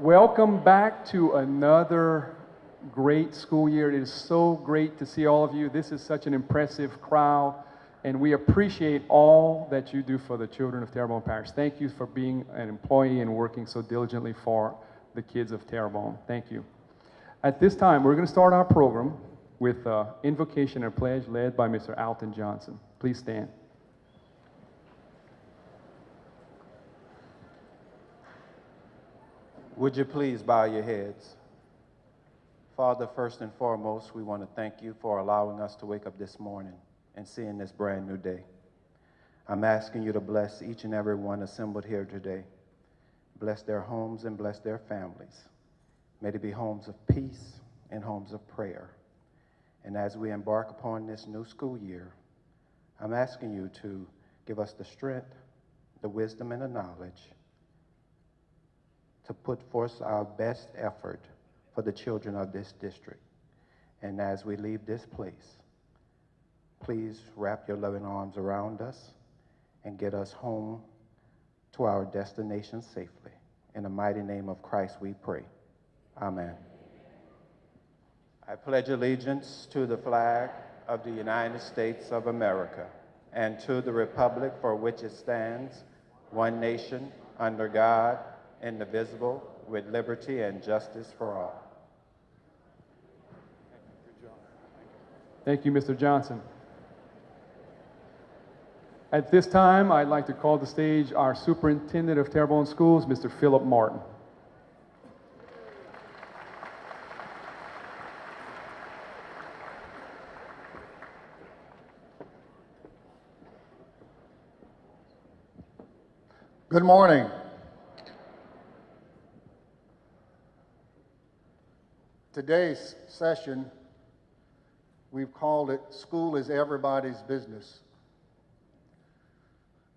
Welcome back to another great school year. It is so great to see all of you. This is such an impressive crowd, and we appreciate all that you do for the children of Terrebonne Parish. Thank you for being an employee and working so diligently for the kids of Terrebonne. Thank you. At this time, we're going to start our program with invocation and pledge led by Mr. Alton Johnson. Please stand. Would you please bow your heads? Father, first and foremost, we want to thank you for allowing us to wake up this morning and seeing this brand new day. I'm asking you to bless each and every one assembled here today. Bless their homes and bless their families. May they be homes of peace and homes of prayer. And as we embark upon this new school year, I'm asking you to give us the strength, the wisdom, and the knowledge to put forth our best effort for the children of this district. And as we leave this place, please wrap your loving arms around us and get us home to our destination safely. In the mighty name of Christ we pray. Amen. I pledge allegiance to the flag of the United States of America and to the republic for which it stands, one nation, under God, indivisible, with liberty and justice for all. Thank you, Mr. Johnson. At this time, I'd like to call to the stage our Superintendent of Terrebonne Schools, Mr. Phillip Martin. Good morning. Today's session, we've called it School is Everybody's Business.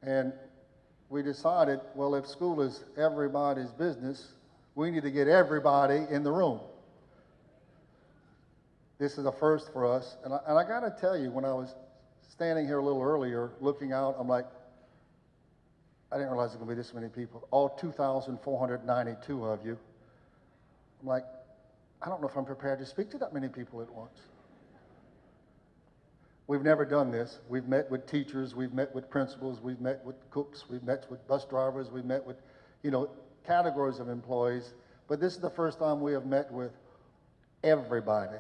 And we decided, well, if school is everybody's business, we need to get everybody in the room. This is a first for us. And I got to tell you, when I was standing here a little earlier, looking out, I'm like, I didn't realize there was going to be this many people, all 2,492 of you. I'm like, I don't know if I'm prepared to speak to that many people at once. We've never done this. We've met with teachers, we've met with principals, we've met with cooks, we've met with bus drivers, we've met with, categories of employees. But this is the first time we have met with everybody.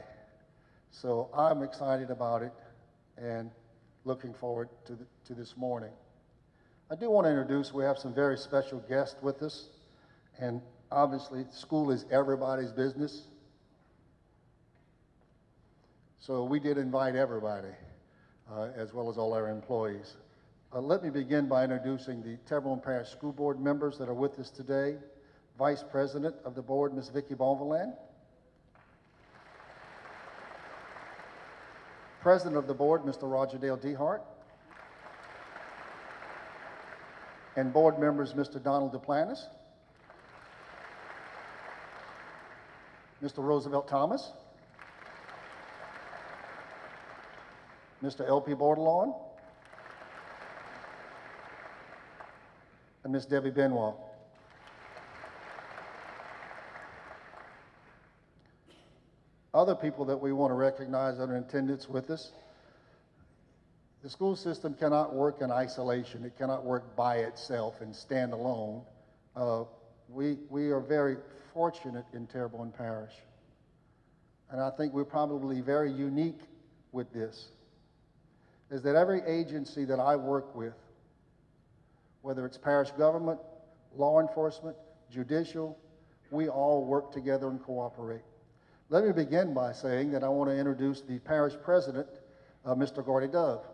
So I'm excited about it and looking forward to this morning. I do want to introduce, we have some very special guests with us. And obviously, school is everybody's business. So we did invite everybody, as well as all our employees. Let me begin by introducing the Terrebonne Parish School Board members that are with us today. Vice President of the Board, Ms. Vicki Bonvillain. President of the Board, Mr. Roger Dale Dehart. And Board members, Mr. Donald Duplantis, Mr. Roosevelt Thomas, Mr. L.P. Bordelon, and Ms. Debbie Benoit. Other people that we want to recognize that are in attendance with us. The school system cannot work in isolation. It cannot work by itself and stand alone. We are very fortunate in Terrebonne Parish. And I think we're probably very unique with this, is that every agency that I work with, whether it's parish government, law enforcement, judicial, we all work together and cooperate. Let me begin by saying that I want to introduce the parish president, Mr. Gordy Dove.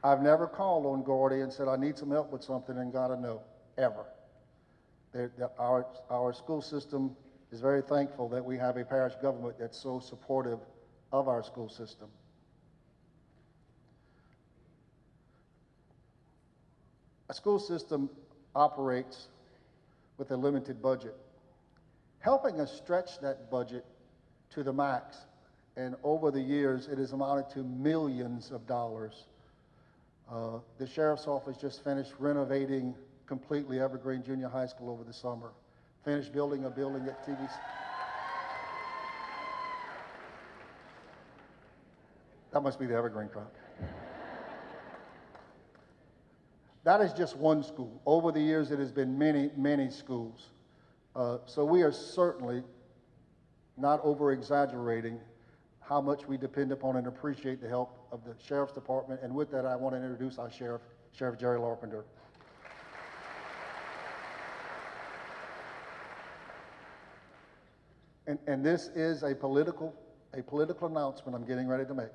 I've never called on Gordy and said, I need some help with something and got a no, ever. Our school system is very thankful that we have a parish government that's so supportive of our school system. A school system operates with a limited budget. Helping us stretch that budget to the max, and over the years it has amounted to millions of dollars. The Sheriff's Office just finished renovating completely Evergreen Junior High School over the summer. Finished building a building at TPSD. That must be the Evergreen crowd. That is just one school. Over the years, it has been many, many schools. So we are certainly not over-exaggerating how much we depend upon and appreciate the help of the Sheriff's Department. And with that, I want to introduce our Sheriff, Sheriff Jerry Larpenter. And this is a political announcement I'm getting ready to make.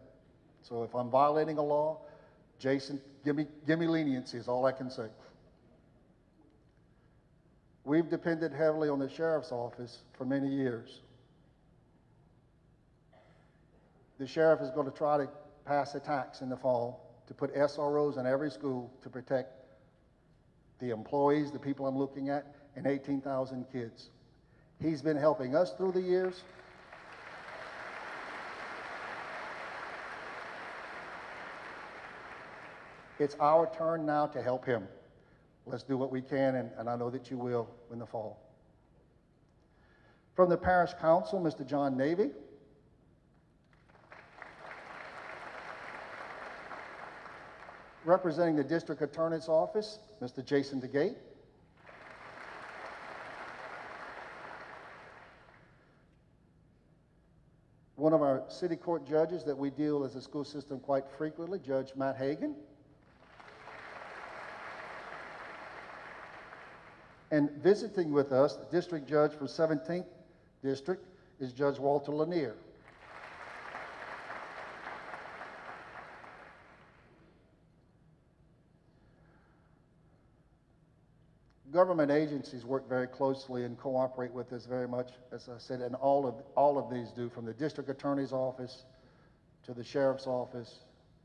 So if I'm violating a law, Jason, give me leniency is all I can say. We've depended heavily on the Sheriff's Office for many years. The Sheriff is going to try to pass a tax in the fall to put SROs in every school to protect the employees, the people I'm looking at, and 18,000 kids. He's been helping us through the years. It's our turn now to help him. Let's do what we can, and I know that you will in the fall. From the Parish Council, Mr. John Navy. Representing the District Attorney's Office, Mr. Jason DeGate. One of our city court judges that we deal as a school system quite frequently, Judge Matt Hagan. And visiting with us, the district judge for 17th District is Judge Walter Lanier. Government agencies work very closely and cooperate with us very much, as I said, and all of these do, from the district attorney's office to the sheriff's office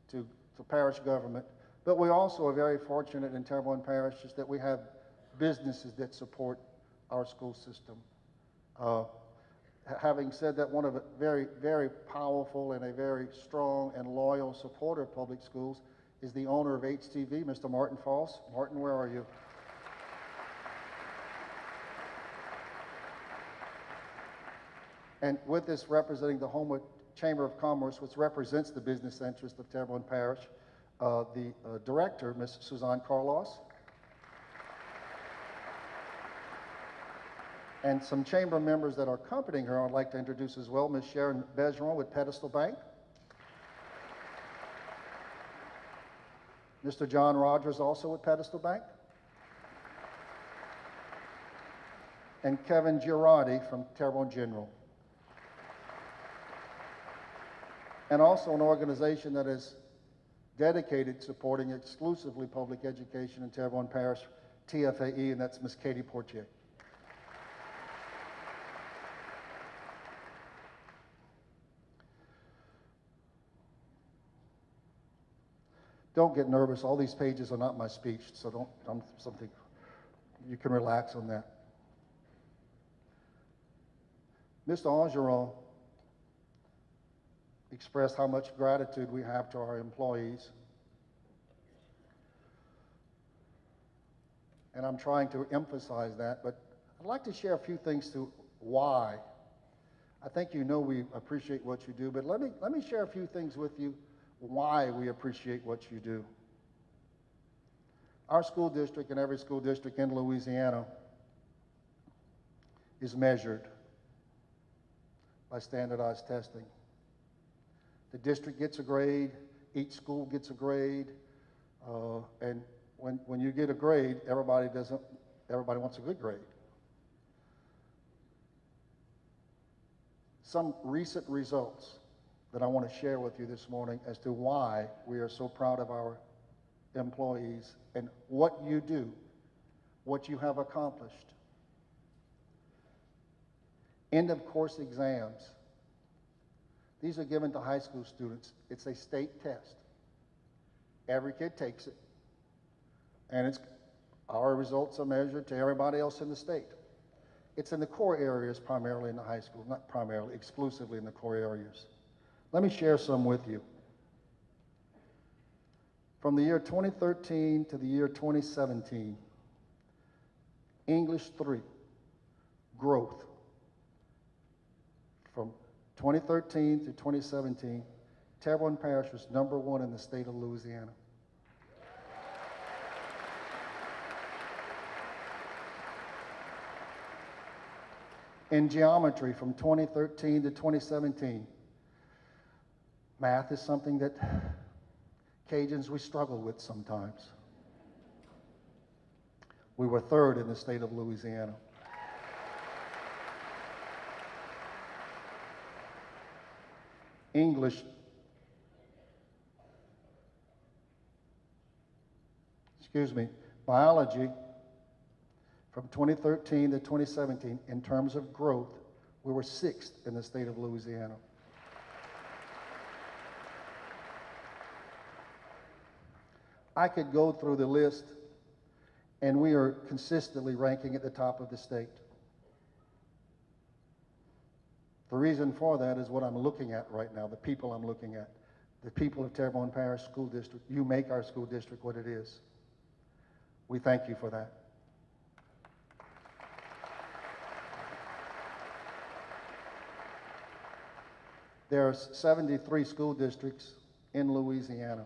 to parish government. But we also are very fortunate in Terrebonne Parish is that we have businesses that support our school system. Having said that, one of the very, very powerful and a very strong and loyal supporter of public schools is the owner of HTV, Mr. Martin Foss. Martin, where are you? And with this representing the Homewood Chamber of Commerce, which represents the business interest of Terrebonne Parish, the director, Ms. Suzanne Carlos, and some chamber members that are accompanying her I'd like to introduce as well, Ms. Sharon Bergeron with Pedestal Bank, Mr. John Rogers also with Pedestal Bank, and Kevin Girardi from Terrebonne General. And also an organization that is dedicated to supporting exclusively public education in Terrebonne Parish, TFAE, and that's Ms. Katie Portier. Don't get nervous. All these pages are not my speech, so something, you can relax on that. Mr. Angeron expressed how much gratitude we have to our employees. And I'm trying to emphasize that, but I'd like to share a few things to why. I think you know we appreciate what you do, but let me share a few things with you why we appreciate what you do. Our school district and every school district in Louisiana is measured by standardized testing. The district gets a grade, each school gets a grade, and when you get a grade, everybody wants a good grade. Some recent results that I want to share with you this morning as to why we are so proud of our employees and what you do, what you have accomplished. End of course exams. These are given to high school students. It's a state test. Every kid takes it. And our results are measured to everybody else in the state. It's in the core areas primarily in the high school, not primarily, exclusively in the core areas. Let me share some with you. From the year 2013 to the year 2017, English 3, growth. From 2013 to 2017, Terrebonne Parish was #1 in the state of Louisiana. In geometry, from 2013 to 2017, math is something that Cajuns, we struggle with sometimes. We were 3rd in the state of Louisiana. English, biology, from 2013 to 2017, in terms of growth, we were 6th in the state of Louisiana. I could go through the list, and we are consistently ranking at the top of the state. The reason for that is what I'm looking at right now, the people I'm looking at. The people of Terrebonne Parish School District. You make our school district what it is. We thank you for that. There are 73 school districts in Louisiana.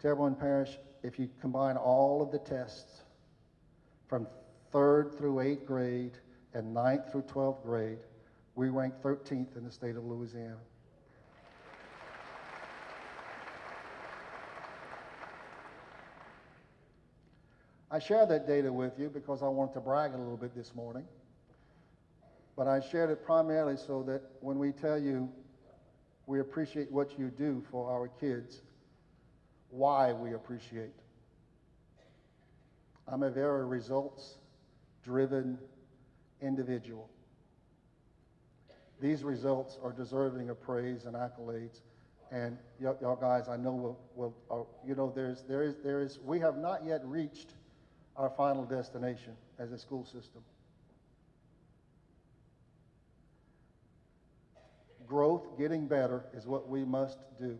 Terrebonne Parish, if you combine all of the tests from 3rd through 8th grade and 9th through 12th grade, we rank 13th in the state of Louisiana. I share that data with you because I wanted to brag a little bit this morning. But I shared it primarily so that when we tell you we appreciate what you do for our kids, why we appreciate. I'm a very results-driven individual. These results are deserving of praise and accolades. And y'all guys, I know we have not yet reached our final destination as a school system. Growth, getting better, is what we must do.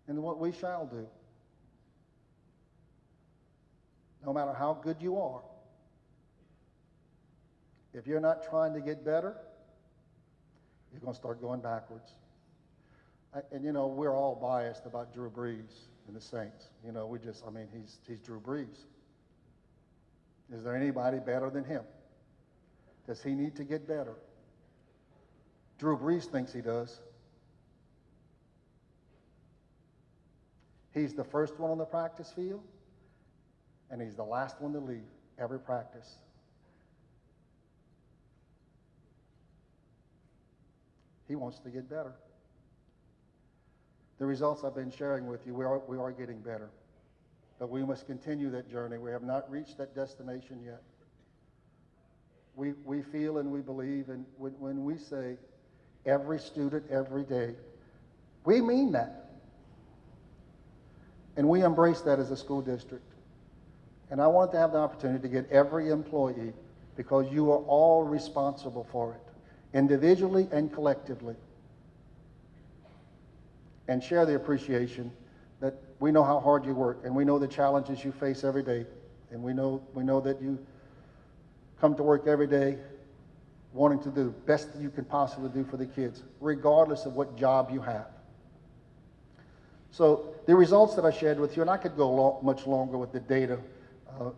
And what we shall do. No matter how good you are, if you're not trying to get better, you're going to start going backwards. And we're all biased about Drew Brees and the Saints. He's Drew Brees. Is there anybody better than him? Does he need to get better? Drew Brees thinks he does. He's the first one on the practice field, and he's the last one to leave every practice. He wants to get better. The results I've been sharing with you, we are getting better. But we must continue that journey. We have not reached that destination yet. We feel and we believe, and when we say every student, every day, we mean that. And we embrace that as a school district. And I wanted to have the opportunity to get every employee, because you are all responsible for it, individually and collectively, and share the appreciation that we know how hard you work, and we know the challenges you face every day, and we know that you come to work every day wanting to do the best that you can possibly do for the kids, regardless of what job you have. So the results that I shared with you, and I could go much longer with the data,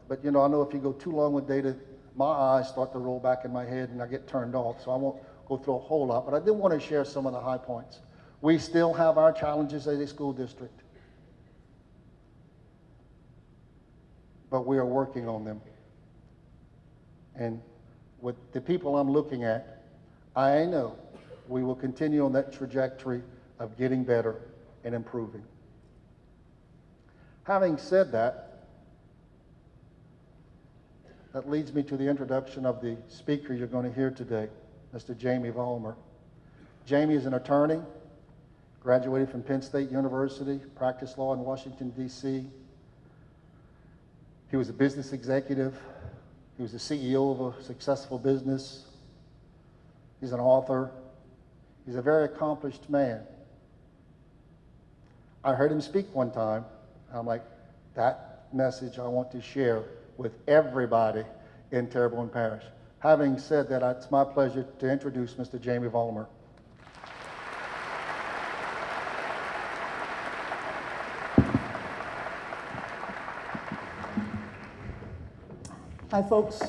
but I know if you go too long with data, my eyes start to roll back in my head and I get turned off, so I won't go through a whole lot, but I did want to share some of the high points. We still have our challenges as a school district, but we are working on them. And with the people I'm looking at, I know we will continue on that trajectory of getting better and improving. Having said that, that leads me to the introduction of the speaker you're going to hear today, Mr. Jamie Vollmer. Jamie is an attorney, graduated from Penn State University, practiced law in Washington, D.C. He was a business executive. He was the CEO of a successful business. He's an author. He's a very accomplished man. I heard him speak one time. I'm like, that message I want to share with everybody in Terrebonne Parish. Having said that, it's my pleasure to introduce Mr. Jamie Vollmer. Hi, folks.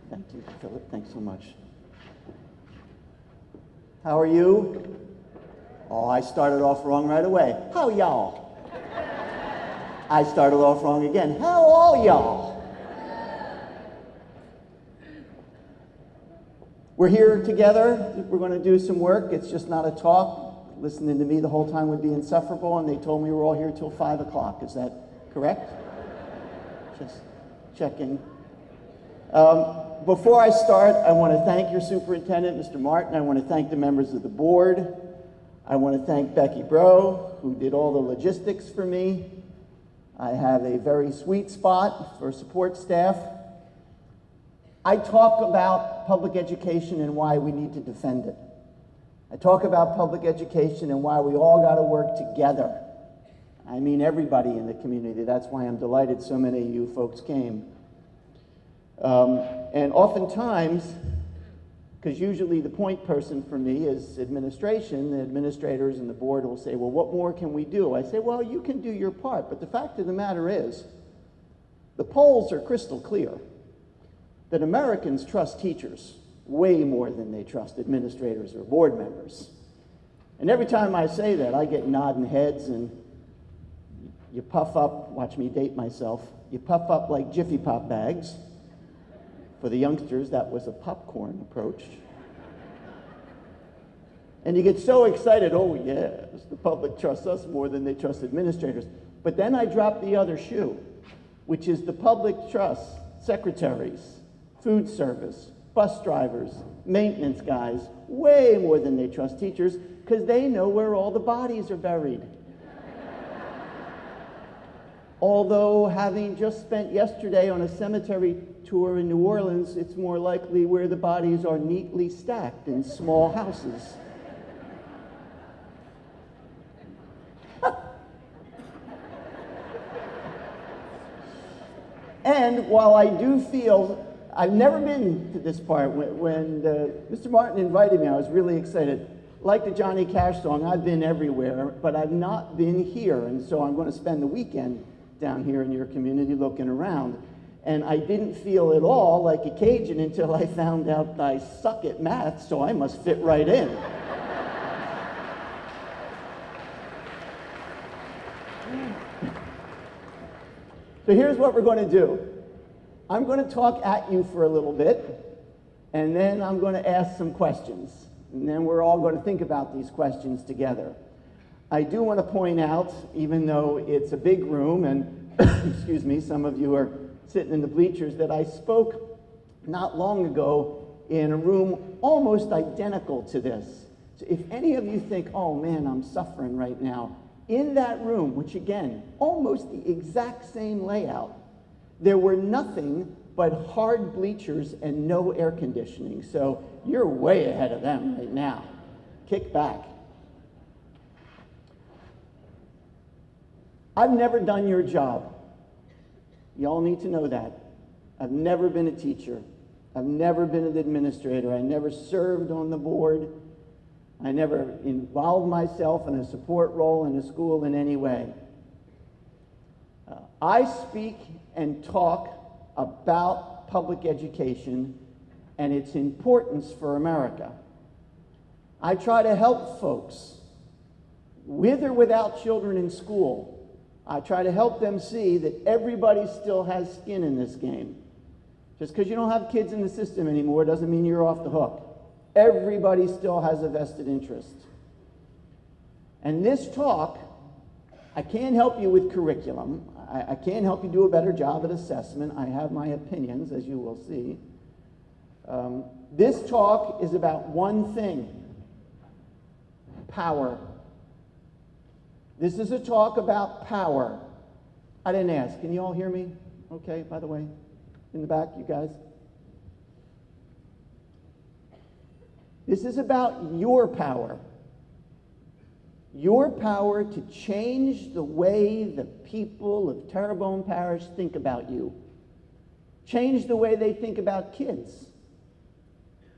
Thank you, Phillip. Thanks so much. How are you? Oh, I started off wrong right away. How y'all? I started off wrong again. How are y'all? We're here together. We're going to do some work. It's just not a talk. Listening to me the whole time would be insufferable, and they told me we're all here till 5 o'clock. Is that correct? Just checking. Before I start, I want to thank your superintendent, Mr. Martin. I want to thank the members of the board. I want to thank Becky Bro, who did all the logistics for me. I have a very sweet spot for support staff. I talk about public education and why we need to defend it. I talk about public education and why we all got to work together. I mean everybody in the community. That's why I'm delighted so many of you folks came. And oftentimes, because usually the point person for me is administration, the administrators and the board will say, well, what more can we do? I say, well, you can do your part. But the fact of the matter is, the polls are crystal clear that Americans trust teachers way more than they trust administrators or board members. And every time I say that, I get nodding heads, and you puff up, watch me date myself, you puff up like Jiffy Pop bags. For the youngsters, that was a popcorn approach. And you get so excited, oh yes, the public trusts us more than they trust administrators. But then I drop the other shoe, which is the public trusts secretaries, food service, bus drivers, maintenance guys, way more than they trust teachers, because they know where all the bodies are buried. Although, having just spent yesterday on a cemetery tour in New Orleans, it's more likely where the bodies are neatly stacked in small houses. And while I do feel, I've never been to this part, when Mr. Martin invited me, I was really excited. Like the Johnny Cash song, I've been everywhere, but I've not been here, and so I'm going to spend the weekend down here in your community looking around. And I didn't feel at all like a Cajun until I found out I suck at math, so I must fit right in. So here's what we're going to do. I'm going to talk at you for a little bit, and then I'm going to ask some questions. And then we're all going to think about these questions together. I do want to point out, even though it's a big room, and excuse me, some of you are sitting in the bleachers, that I spoke not long ago in a room almost identical to this. So if any of you think, oh man, I'm suffering right now, in that room, which again, almost the exact same layout, there were nothing but hard bleachers and no air conditioning. So you're way ahead of them right now. Kick back. I've never done your job. Y'all need to know that. I've never been a teacher. I've never been an administrator. I never served on the board. I never involved myself in a support role in a school in any way. I speak and talk about public education and its importance for America. I try to help folks, with or without children in school. I try to help them see that everybody still has skin in this game. Just because you don't have kids in the system anymore doesn't mean you're off the hook. Everybody still has a vested interest. And this talk, I can't help you with curriculum. I can't help you do a better job at assessment. I have my opinions, as you will see. This talk is about one thing: power. This is a talk about power. I didn't ask. Can you all hear me? Okay, by the way, in the back, you guys. This is about your power. your power to change the way the people of Terrebonne Parish think about you. Change the way they think about kids.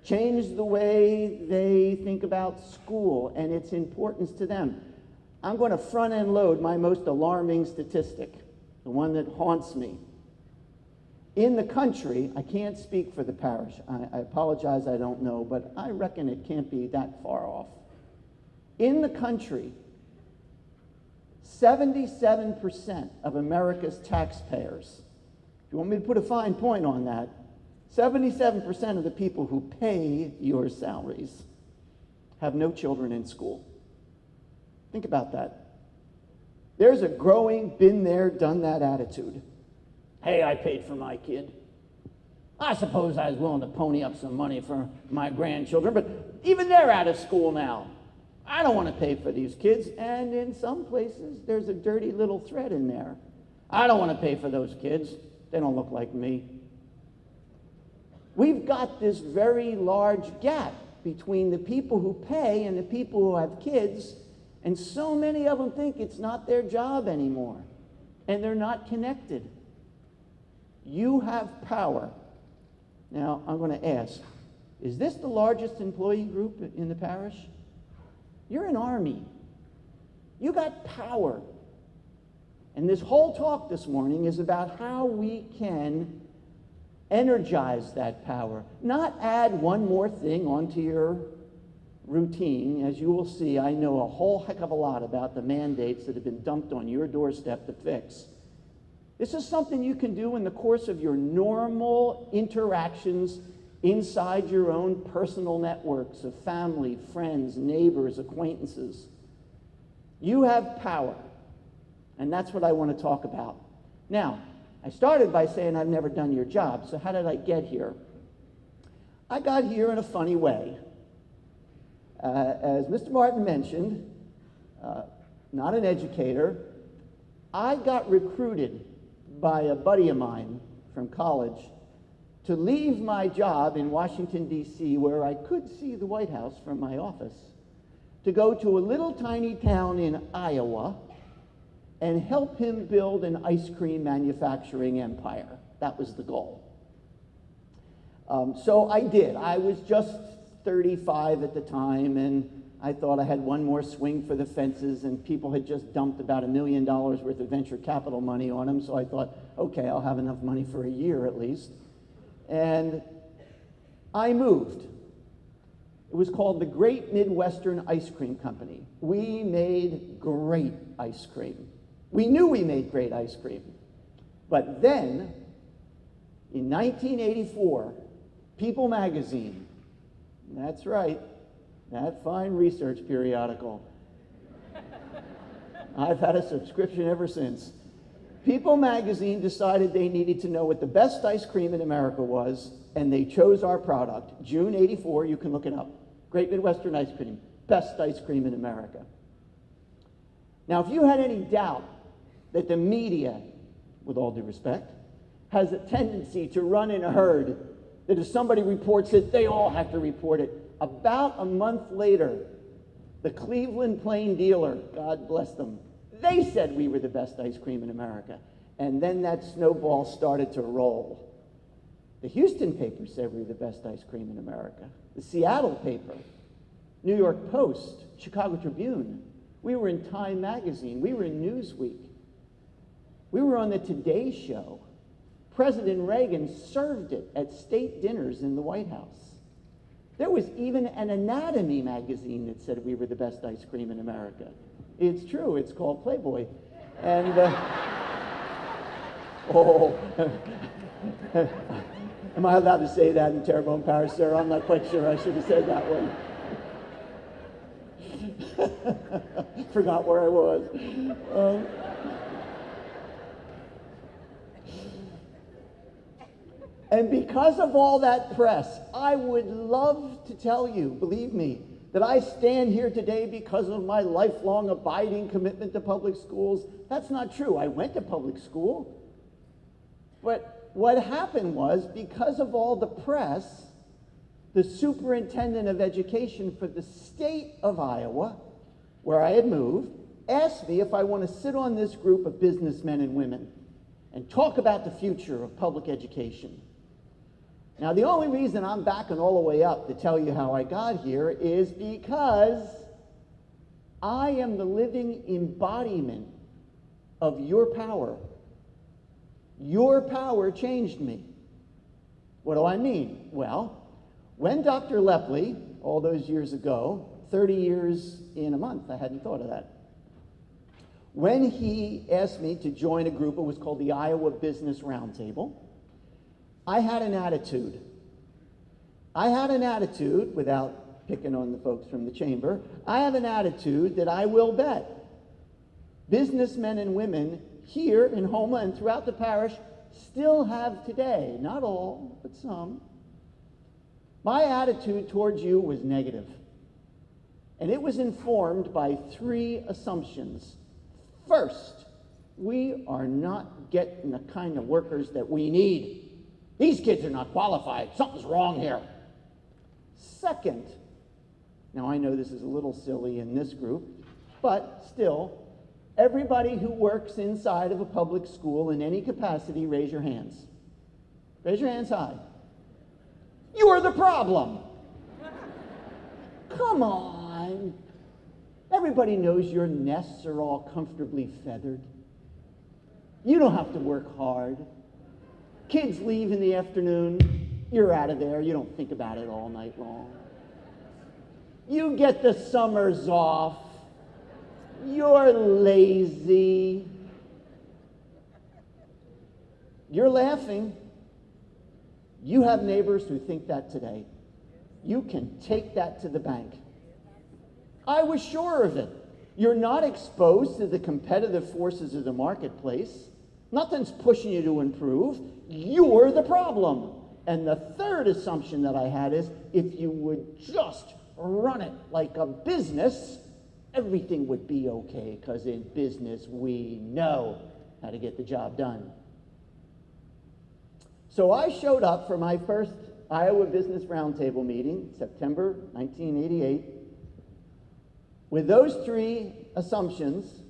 Change the way they think about school and its importance to them. I'm going to front-end load my most alarming statistic, the one that haunts me. In the country, I can't speak for the parish. I apologize, I don't know, but I reckon it can't be that far off. In the country, 77% of America's taxpayers, if you want me to put a fine point on that, 77% of the people who pay your salaries have no children in school. Think about that. There's a growing, been there, done that attitude. Hey, I paid for my kid. I suppose I was willing to pony up some money for my grandchildren, but even they're out of school now. I don't want to pay for these kids, and in some places, there's a dirty little thread in there. I don't want to pay for those kids. They don't look like me. We've got this very large gap between the people who pay and the people who have kids, and so many of them think it's not their job anymore, and they're not connected. You have power. Now, I'm going to ask, is this the largest employee group in the parish? You're an army. You got power. And this whole talk this morning is about how we can energize that power, not add one more thing onto your routine. As you will see, I know a whole heck of a lot about the mandates that have been dumped on your doorstep to fix. This is something you can do in the course of your normal interactions inside your own personal networks of family, friends, neighbors, acquaintances. You have power, and that's what I want to talk about. Now, I started by saying I've never done your job, so how did I get here? I got here in a funny way. As Mr. Martin mentioned, not an educator, I got recruited by a buddy of mine from college to leave my job in Washington, D.C., where I could see the White House from my office, to go to a little tiny town in Iowa and help him build an ice cream manufacturing empire. That was the goal. So I did. I was just 35 at the time, and I thought I had one more swing for the fences, and people had just dumped about $1 million worth of venture capital money on them, so I thought, okay, I'll have enough money for a year at least. And I moved. It was called the Great Midwestern Ice Cream Company. We made great ice cream. We knew we made great ice cream. But then, in 1984, People magazine, that's right, that fine research periodical. I've had a subscription ever since. People magazine decided they needed to know what the best ice cream in America was, and they chose our product. June 84, you can look it up. Great Midwestern Ice Cream, best ice cream in America. Now, if you had any doubt that the media, with all due respect, has a tendency to run in a herd, that if somebody reports it, they all have to report it. About a month later, the Cleveland Plain Dealer, God bless them, they said we were the best ice cream in America. And then that snowball started to roll. The Houston paper said we were the best ice cream in America. The Seattle paper, New York Post, Chicago Tribune. We were in Time magazine. We were in Newsweek. We were on the Today Show. President Reagan served it at state dinners in the White House. There was even an anatomy magazine that said we were the best ice cream in America. It's true, it's called Playboy. And, am I allowed to say that in Terrebonne Parish, sir? I'm not quite sure. I should have said that one. Forgot where I was. And because of all that press, I would love to tell you, believe me, that I stand here today because of my lifelong abiding commitment to public schools. That's not true. I went to public school. But what happened was, because of all the press, the superintendent of education for the state of Iowa where I had moved, asked me if I want to sit on this group of businessmen and women and talk about the future of public education. Now, the only reason I'm backing all the way up to tell you how I got here is because I am the living embodiment of your power. Your power changed me. What do I mean? Well, when Dr. Lepley, all those years ago, 30 years in a month, I hadn't thought of that. When he asked me to join a group, it was called the Iowa Business Roundtable, I had an attitude. I had an attitude, without picking on the folks from the chamber, I have an attitude that I will bet businessmen and women here in Houma and throughout the parish still have today. Not all, but some. My attitude towards you was negative. And it was informed by 3 assumptions. First, we are not getting the kind of workers that we need. These kids are not qualified. Something's wrong here. Second, now I know this is a little silly in this group, but still, everybody who works inside of a public school in any capacity, raise your hands. Raise your hands high. You're the problem. Come on. Everybody knows your nests are all comfortably feathered. You don't have to work hard. Kids leave in the afternoon. You're out of there. You don't think about it all night long. You get the summers off. You're lazy. You're laughing. You have neighbors who think that today. You can take that to the bank. I was sure of it. You're not exposed to the competitive forces of the marketplace. Nothing's pushing you to improve. You're the problem. And the third assumption that I had is if you would just run it like a business, everything would be okay, because in business we know how to get the job done. So I showed up for my first Iowa Business Roundtable meeting, September 1988. With those 3 assumptions,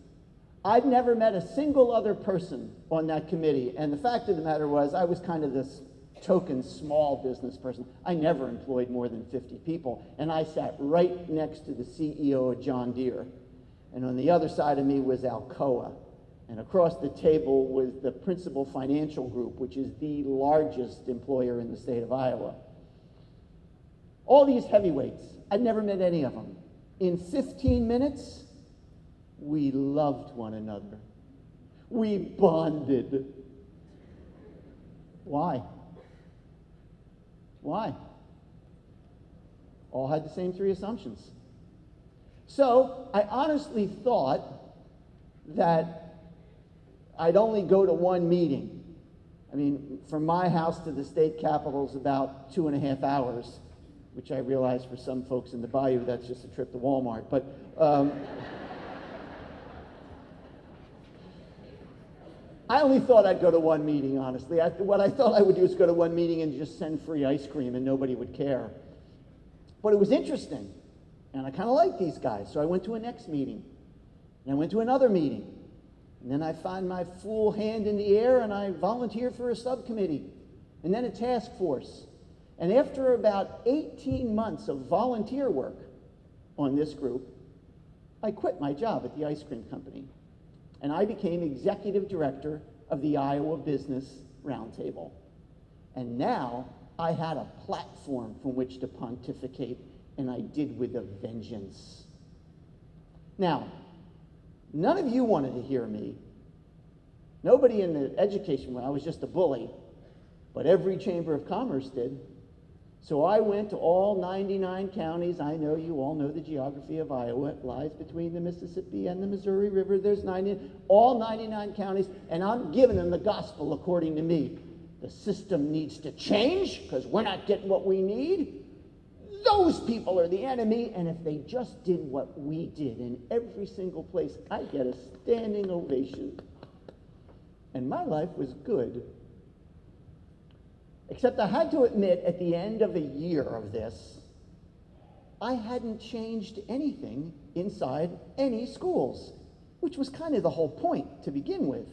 I'd never met a single other person on that committee. And the fact of the matter was, I was kind of this token small business person. I never employed more than 50 people. And I sat right next to the CEO of John Deere. And on the other side of me was Alcoa. And across the table was the Principal Financial Group, which is the largest employer in the state of Iowa. All these heavyweights, I'd never met any of them. In 15 minutes, we loved one another. We bonded. Why? Why? All had the same 3 assumptions. So I honestly thought that I'd only go to one meeting. I mean, from my house to the state capitol is about 2.5 hours, which I realize for some folks in the bayou, that's just a trip to Walmart. But I only thought I'd go to one meeting, honestly. What I thought I would do is go to one meeting and just send free ice cream and nobody would care. But it was interesting, and I kind of liked these guys. So I went to a next meeting, and I went to another meeting. And then I found my full hand in the air, and I volunteered for a subcommittee, and then a task force. And after about 18 months of volunteer work on this group, I quit my job at the ice cream company. And I became executive director of the Iowa Business Roundtable. And now I had a platform from which to pontificate, and I did with a vengeance. Now, none of you wanted to hear me. Nobody in the education, I was just a bully, but every Chamber of Commerce did. So I went to all 99 counties. I know you all know the geography of Iowa. It lies between the Mississippi and the Missouri River. There's all 99 counties, and I'm giving them the gospel according to me. The system needs to change because we're not getting what we need. Those people are the enemy, and if they just did what we did in every single place, I'd get a standing ovation. And my life was good. Except I had to admit, at the end of a year of this, I hadn't changed anything inside any schools, which was kind of the whole point to begin with.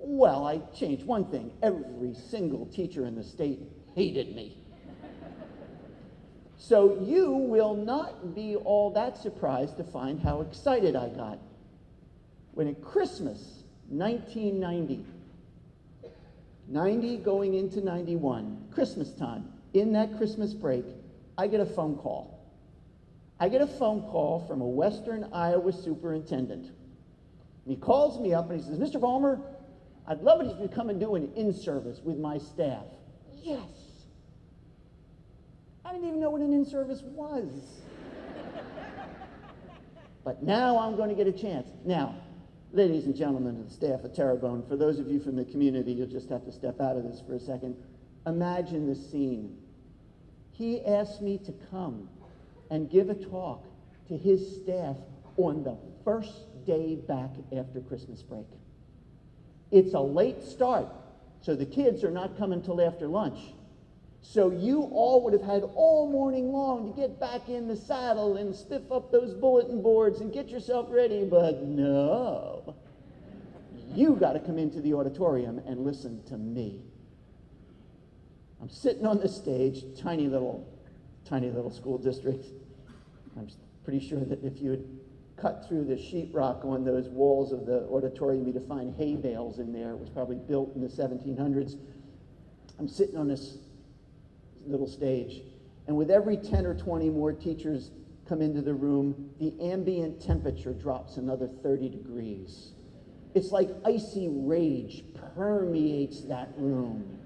Well, I changed one thing. Every single teacher in the state hated me. So you will not be all that surprised to find how excited I got when at Christmas 1990, 90 going into 91, Christmas time, in that Christmas break, I get a phone call. I get a phone call from a Western Iowa superintendent. And he calls me up and he says, Mr. Vollmer, I'd love it if you'd come and do an in-service with my staff. Yes. I didn't even know what an in-service was. But now I'm going to get a chance. Now, ladies and gentlemen of the staff at Terrebonne, for those of you from the community, you'll just have to step out of this for a second. Imagine the scene. He asked me to come and give a talk to his staff on the first day back after Christmas break. It's a late start, so the kids are not coming till after lunch. So you all would have had all morning long to get back in the saddle and stiff up those bulletin boards and get yourself ready, but no. You got to come into the auditorium and listen to me. I'm sitting on the stage, tiny little school district. I'm pretty sure that if you had cut through the sheetrock on those walls of the auditorium, you'd find hay bales in there. It was probably built in the 1700s. I'm sitting on this little stage, and with every 10 or 20 more teachers come into the room, the ambient temperature drops another 30 degrees. It's like icy rage permeates that room.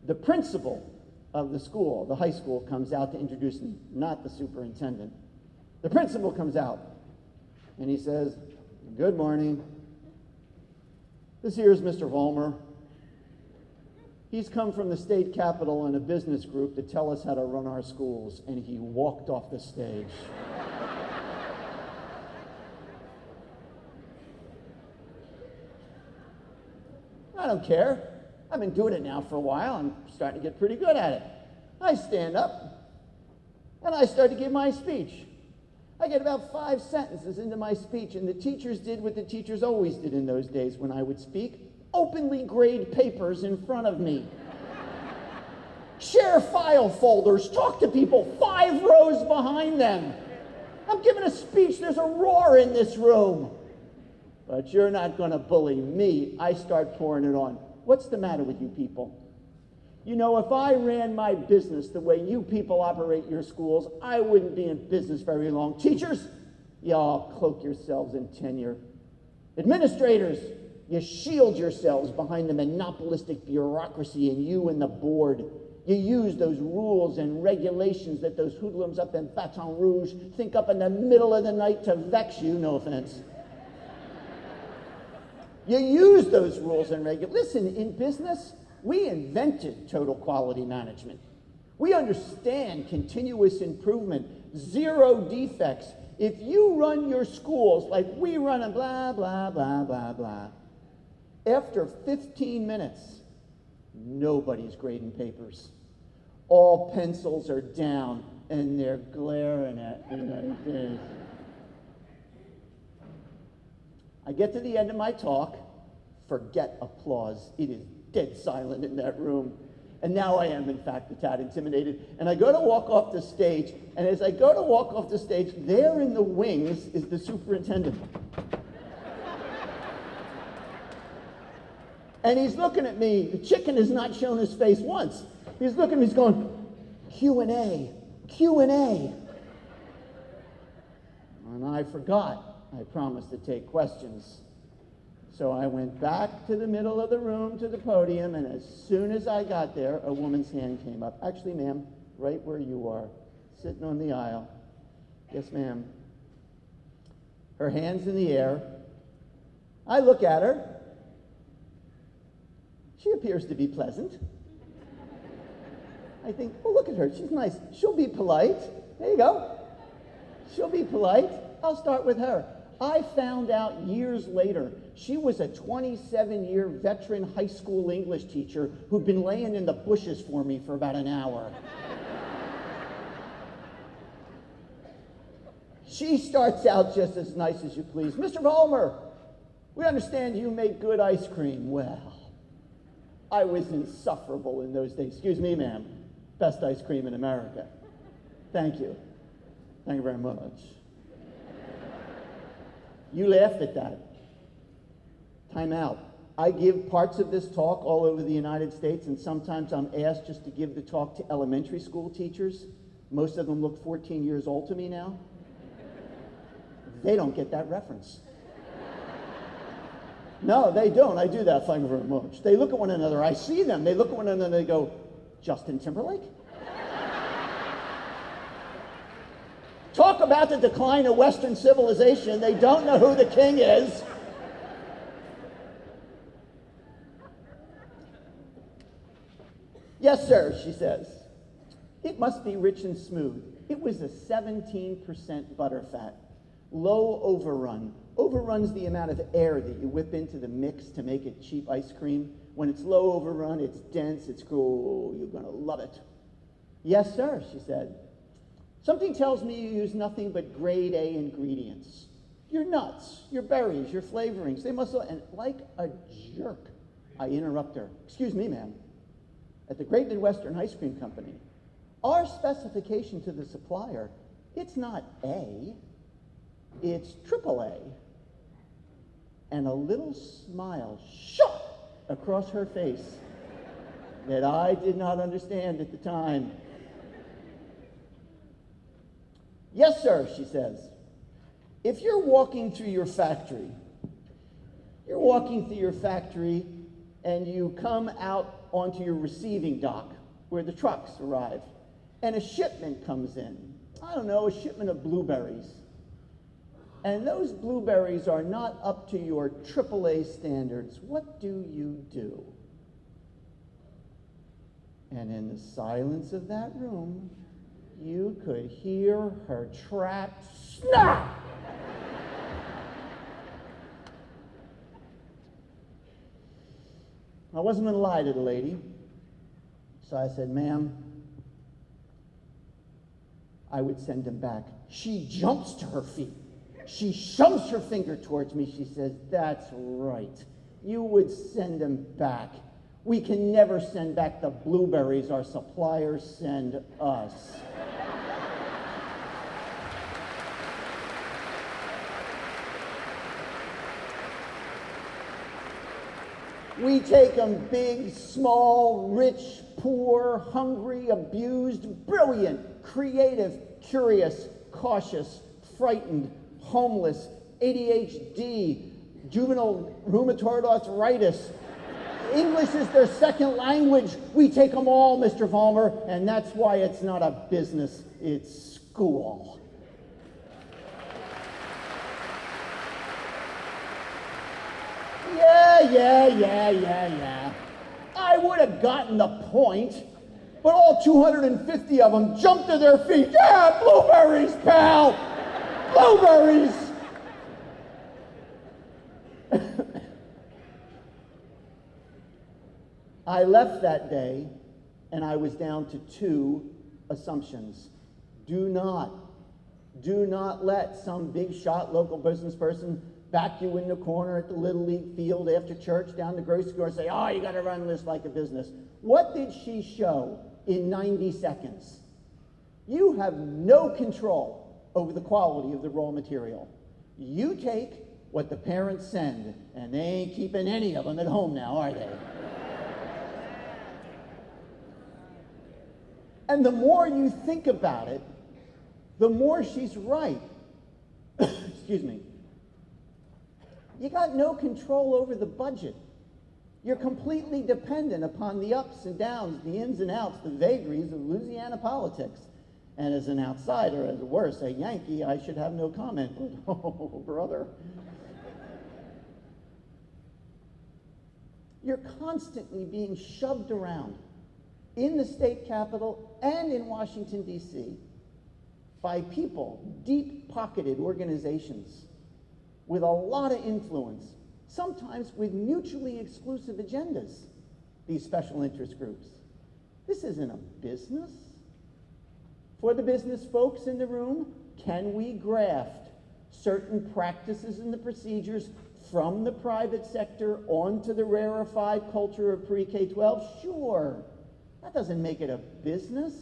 The principal of the school, the high school, comes out to introduce me, not the superintendent. The principal comes out, and he says, "Good morning. This here is Mr. Vollmer. He's come from the state capitol in a business group to tell us how to run our schools," and he walked off the stage. I don't care. I've been doing it now for a while. I'm starting to get pretty good at it. I stand up, and I start to give my speech. I get about 5 sentences into my speech, and the teachers did what the teachers always did in those days when I would speak: openly grade papers in front of me. Share file folders, talk to people 5 rows behind them. I'm giving a speech, there's a roar in this room. But you're not going to bully me. I start pouring it on. What's the matter with you people? You know, if I ran my business the way you people operate your schools, I wouldn't be in business very long. Teachers, y'all cloak yourselves in tenure. Administrators, you shield yourselves behind the monopolistic bureaucracy, and you and the board, you use those rules and regulations that those hoodlums up in Baton Rouge think up in the middle of the night to vex you, no offense. You use those rules and regulations. Listen, in business, we invented total quality management. We understand continuous improvement, 0 defects. If you run your schools like we run them, blah, blah, blah, blah, blah, after 15 minutes, nobody's grading papers. All pencils are down, and they're glaring at me like this. I get to the end of my talk, forget applause. It is dead silent in that room. And now I am, in fact, a tad intimidated. And I go to walk off the stage, and as I go to walk off the stage, there in the wings is the superintendent. And he's looking at me. The chicken has not shown his face once. He's looking at me, he's going, Q&A, Q&A. And I forgot. I promised to take questions. So I went back to the middle of the room to the podium, and as soon as I got there, a woman's hand came up. Actually, ma'am, right where you are, sitting on the aisle. Yes, ma'am. Her hand's in the air. I look at her. She appears to be pleasant. I think, oh, look at her. She's nice. She'll be polite. There you go. She'll be polite. I'll start with her. I found out years later she was a 27-year veteran high school English teacher who'd been laying in the bushes for me for about an hour. She starts out just as nice as you please. Mr. Vollmer, we understand you make good ice cream. Well, I was insufferable in those days. Excuse me, ma'am. Best ice cream in America. Thank you. Thank you very much. You laughed at that. Time out. I give parts of this talk all over the United States, and sometimes I'm asked just to give the talk to elementary school teachers. Most of them look 14 years old to me now. They don't get that reference. No, they don't. I do that. Thank you very much. They look at one another. I see them. They look at one another and they go, Justin Timberlake? Talk about the decline of Western civilization. They don't know who the king is. Yes, sir, she says. It must be rich and smooth. It was a 17% butterfat. Low overrun. Overrun's the amount of air that you whip into the mix to make it cheap ice cream. When it's low overrun, it's dense, it's cool. You're going to love it. Yes, sir, she said. Something tells me you use nothing but grade A ingredients. Your nuts, your berries, your flavorings, they must... And like a jerk, I interrupt her. Excuse me, ma'am. At the Great Midwestern Ice Cream Company, our specification to the supplier, it's not A, it's AAA. And a little smile shot across her face that I did not understand at the time. Yes, sir, she says. If you're walking through your factory, and you come out onto your receiving dock where the trucks arrive, and a shipment comes in. I don't know, a shipment of blueberries. And those blueberries are not up to your AAA standards. What do you do? And in the silence of that room, you could hear her trap snap. I wasn't going to lie to the lady. So I said, ma'am, I would send him back. She jumps to her feet. She shoves her finger towards me. She says, that's right. You would send him back. We can never send back the blueberries our suppliers send us. We take them big, small, rich, poor, hungry, abused, brilliant, creative, curious, cautious, frightened, homeless, ADHD, juvenile rheumatoid arthritis. English is their second language. We take them all, Mr. Vollmer, and that's why it's not a business, it's school. Yeah. I would have gotten the point, but all 250 of them jumped to their feet. Yeah, blueberries, pal! Blueberries! I left that day, and I was down to 2 assumptions. Do not let some big shot local business person back you in the corner at the Little League field after church down the grocery store and say, oh, you got to run this like a business. What did she show in 90 seconds? You have no control over the quality of the raw material. You take what the parents send, and they ain't keeping any of them at home now, are they? And the more you think about it, the more she's right. Excuse me. You got no control over the budget. You're completely dependent upon the ups and downs, the ins and outs, the vagaries of Louisiana politics. And as an outsider, as worse, a Yankee, I should have no comment. But, oh, brother. You're constantly being shoved around in the state capitol and in Washington, D.C. by people, deep-pocketed organizations with a lot of influence, sometimes with mutually exclusive agendas, these special interest groups. This isn't a business. For the business folks in the room, can we graft certain practices and the procedures from the private sector onto the rarefied culture of pre-K-12? Sure. That doesn't make it a business.